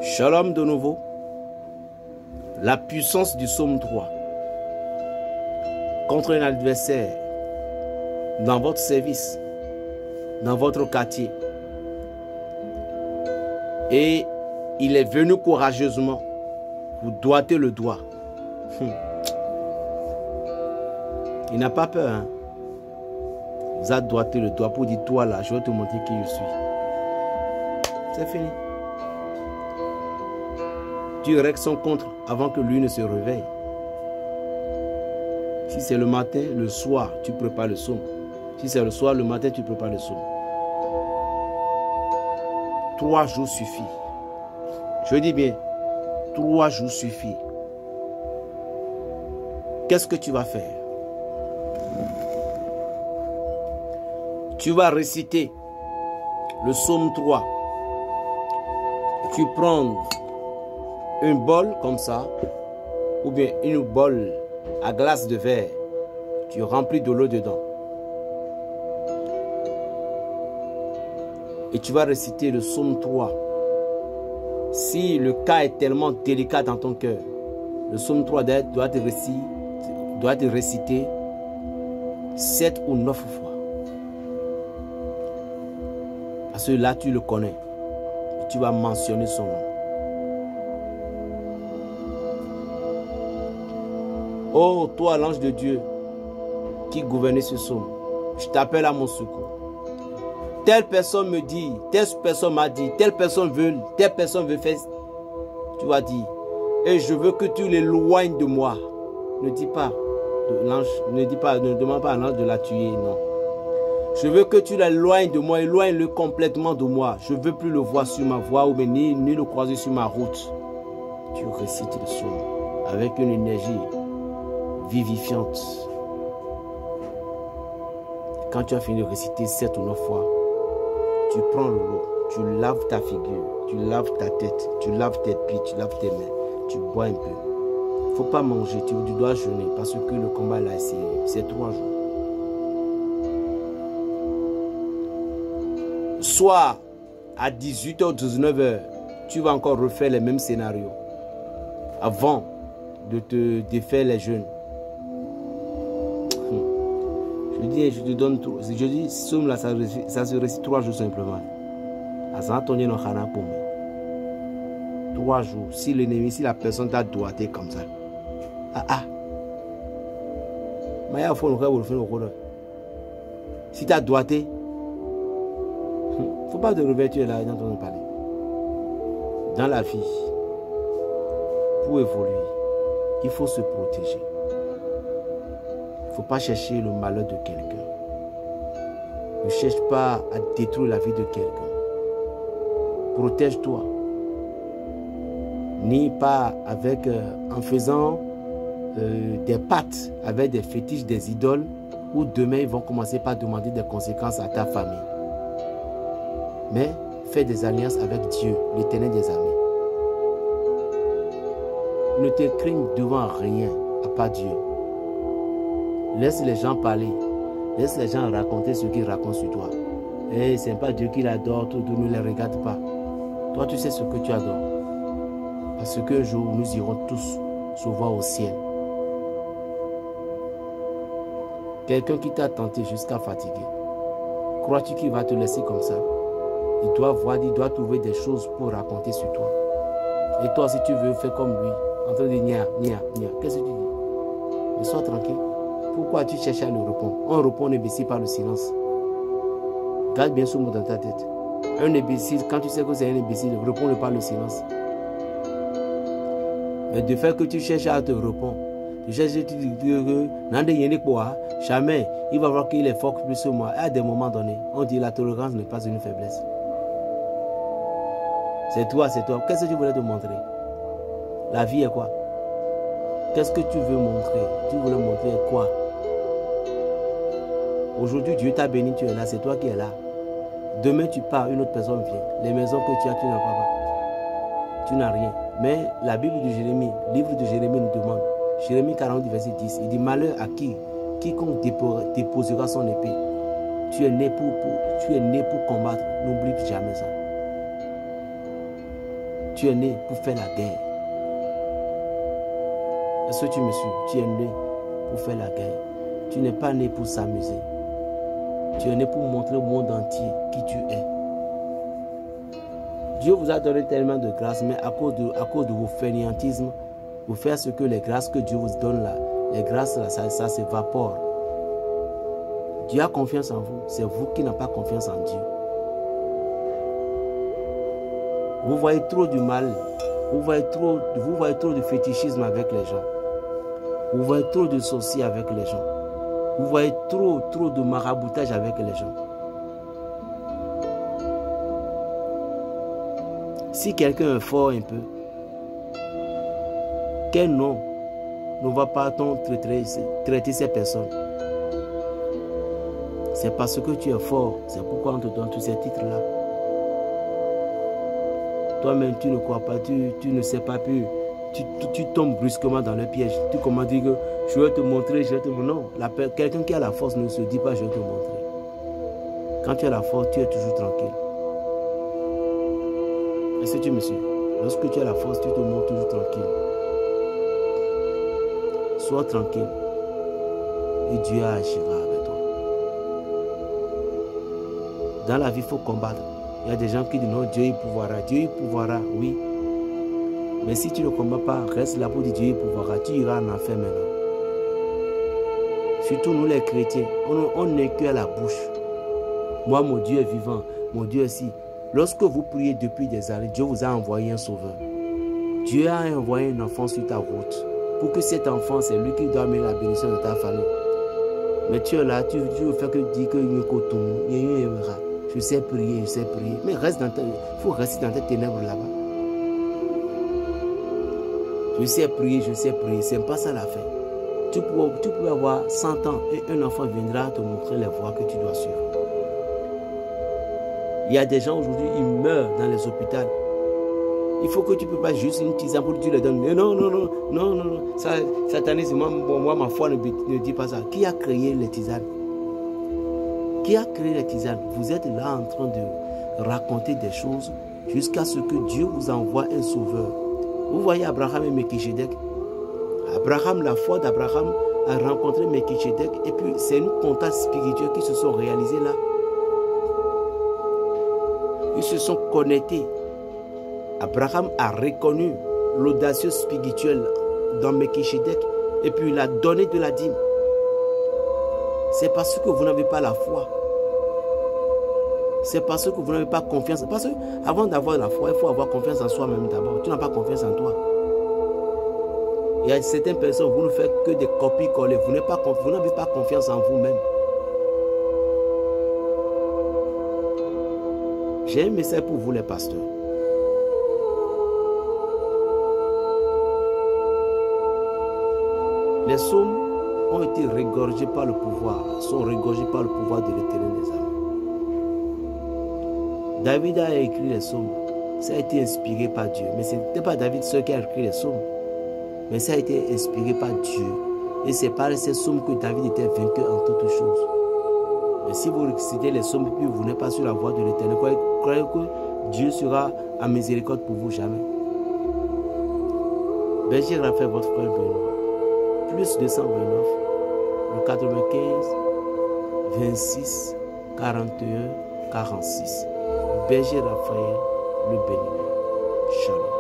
Shalom de nouveau. La puissance du psaume 3 contre un adversaire dans votre service, dans votre quartier. Et il est venu courageusement vous doigter le doigt. Il n'a pas peur. Hein? Vous a doigté le doigt pour dire, toi là, je vais te montrer qui je suis. C'est fini. Tu règles son contre avant que lui ne se réveille. Si c'est le matin, le soir, tu prépares le psaume. Si c'est le soir, le matin, tu prépares le psaume. 3 jours suffit. Je dis bien, 3 jours suffit. Qu'est-ce que tu vas faire? Tu vas réciter le psaume 3. Tu prends un bol comme ça, ou bien une bol à glace de verre. Tu remplis de l'eau dedans. Et tu vas réciter le psaume 3. Si le cas est tellement délicat dans ton cœur, le psaume 3 doit être récité 7 ou 9 fois. Parce que là, tu le connais. Et tu vas mentionner son nom. Oh, toi, l'ange de Dieu, qui gouvernait ce psaume, je t'appelle à mon secours. Telle personne me dit, telle personne m'a dit, telle personne veut faire. Tu vas dire, et je veux que tu l'éloignes de moi. Ne dis pas, l'ange, ne demande pas à l'ange de la tuer, non. Je veux que tu l'éloignes de moi, éloigne-le complètement de moi. Je ne veux plus le voir sur ma voie ou ni le croiser sur ma route. Tu récites le psaume avec une énergie vivifiante. Quand tu as fini de réciter 7 ou 9 fois, tu prends l'eau, tu laves ta figure, tu laves ta tête, tu laves tes pieds, tu laves tes mains, tu bois un peu. Il ne faut pas manger, tu dois jeûner parce que le combat là, c'est 3 jours. Soit à 18h, 19h, tu vas encore refaire les mêmes scénarios avant de te défaire les jeûnes. Je te donne tout. Je dis, somme là, ça se récite 3 jours simplement. 3 jours. Si l'ennemi, si la personne t'a doigté comme ça. Si t'as doigté, faut pas te réveiller, tu es là dans ton palais. Dans la vie, pour évoluer, il faut se protéger. Il ne faut pas chercher le malheur de quelqu'un. Ne cherche pas à détruire la vie de quelqu'un. Protège-toi. Ni pas avec, en faisant des pactes avec des fétiches, des idoles, où demain ils vont commencer par demander des conséquences à ta famille. Mais fais des alliances avec Dieu, l'Éternel des armées. Ne te craigne devant rien, à part Dieu. Laisse les gens parler. Laisse les gens raconter ce qu'ils racontent sur toi. Et ce n'est pas Dieu qui l'adore, tout ne les regarde pas. Toi, tu sais ce que tu adores. Parce qu'un jour, nous irons tous se voir au ciel. Quelqu'un qui t'a tenté jusqu'à fatiguer. Crois-tu qu'il va te laisser comme ça? Il doit trouver des choses pour raconter sur toi. Et toi, si tu veux faire comme lui, en train de dire nia, qu'est-ce que tu dis? Mais sois tranquille. Pourquoi tu cherches à le répondre? Un répond imbécile par le silence. Garde bien ce mot dans ta tête. Un imbécile, quand tu sais que c'est un imbécile, réponds-le par le silence. Mais de fait que tu cherches à te répondre, tu cherches à te dire que jamais il va voir qu'il est fort plus que moi. Et à des moments donnés, on dit la tolérance n'est pas une faiblesse. C'est toi, c'est toi. Qu'est-ce que tu voulais te montrer? La vie est quoi? Qu'est-ce que tu veux montrer? Tu voulais montrer quoi? Aujourd'hui, Dieu t'a béni, tu es là, c'est toi qui es là. Demain, tu pars, une autre personne vient. Les maisons que tu as, tu n'as pas. Tu n'as rien. Mais la Bible de Jérémie, le livre de Jérémie nous demande, Jérémie 40, verset 10, il dit, malheur à quiconque déposera son épée. Tu es né pour combattre, n'oublie jamais ça. Tu es né pour faire la guerre. Est-ce que tu me suis? Tu es né pour faire la guerre. Tu n'es pas né pour s'amuser. Tu es né pour montrer au monde entier qui tu es. Dieu vous a donné tellement de grâces, mais à cause de vos fainéantismes, vous faites ce que les grâces que Dieu vous donne là, les grâces là, ça s'évapore. Dieu a confiance en vous, c'est vous qui n'avez pas confiance en Dieu. Vous voyez trop du mal, vous voyez trop de fétichisme avec les gens. Vous voyez trop de sorciers avec les gens. Vous voyez trop de maraboutage avec les gens. Si quelqu'un est fort un peu, quel nom ne va pas traiter ces personnes? C'est parce que tu es fort, c'est pourquoi on te donne tous ces titres-là. Toi-même, tu ne crois pas, tu ne sais pas plus. Tu tombes brusquement dans le piège. Tu commences à dire que je vais te montrer, je vais te montrer. Non, quelqu'un qui a la force ne se dit pas je vais te montrer. Quand tu as la force, tu es toujours tranquille. Est-ce que tu me suis? Lorsque tu as la force, tu te montres toujours tranquille. Sois tranquille. Et Dieu agira avec toi. Dans la vie, il faut combattre. Il y a des gens qui disent non, Dieu il pouvoira. Dieu il pouvoira, oui. Mais si tu ne combats pas, reste là pour dire Dieu il pouvoira. Tu iras en enfer maintenant. Surtout nous les chrétiens, on n'est que à la bouche. Moi, mon Dieu est vivant. Mon Dieu est si. Lorsque vous priez depuis des années, Dieu vous a envoyé un sauveur. Dieu a envoyé un enfant sur ta route. Pour que cet enfant, c'est lui qui doit mettre la bénédiction de ta famille. Mais tu es là, tu veux faire que dire que je sais prier, je sais prier. Mais il faut rester dans tes ténèbres là-bas. Je sais prier, c'est pas ça l'affaire. Tu peux avoir 100 ans et un enfant viendra te montrer les voies que tu dois suivre. Il y a des gens aujourd'hui, ils meurent dans les hôpitaux. Il faut que tu ne peux pas juste une tisane pour que tu les donnes. Non. Satanisme, moi, ma foi ne dit pas ça. Qui a créé les tisanes? Qui a créé les tisanes? Vous êtes là en train de raconter des choses jusqu'à ce que Dieu vous envoie un sauveur. Vous voyez Abraham et Melchisedec. Abraham, la foi d'Abraham a rencontré Melchisedec et puis c'est une contact spirituelle qui se sont réalisés là. Ils se sont connectés. Abraham a reconnu l'audacieux spirituel dans Melchisedec et puis il a donné de la dîme. C'est parce que vous n'avez pas la foi. C'est parce que vous n'avez pas confiance. Parce qu'avant d'avoir la foi, il faut avoir confiance en soi-même d'abord. Tu n'as pas confiance en toi. Il y a certaines personnes, vous ne faites que des copies-coller. Vous n'avez pas confiance en vous-même. J'ai un message pour vous les pasteurs. Les psaumes ont été regorgés par le pouvoir, sont regorgés par le pouvoir de l'Éternel des armées. David a écrit les psaumes, ça a été inspiré par Dieu. Mais ce n'était pas David seul qui a écrit les psaumes, mais ça a été inspiré par Dieu. Et c'est par ces psaumes que David était vaincu en toutes choses. Mais si vous récitez les psaumes et vous n'êtes pas sur la voie de l'Éternel, croyez que Dieu sera en miséricorde pour vous jamais. Berger Raphaël, votre frère Benoît. Plus 229, le 95, 26, 41, 46. Berger Raphaël, le béni. Shalom.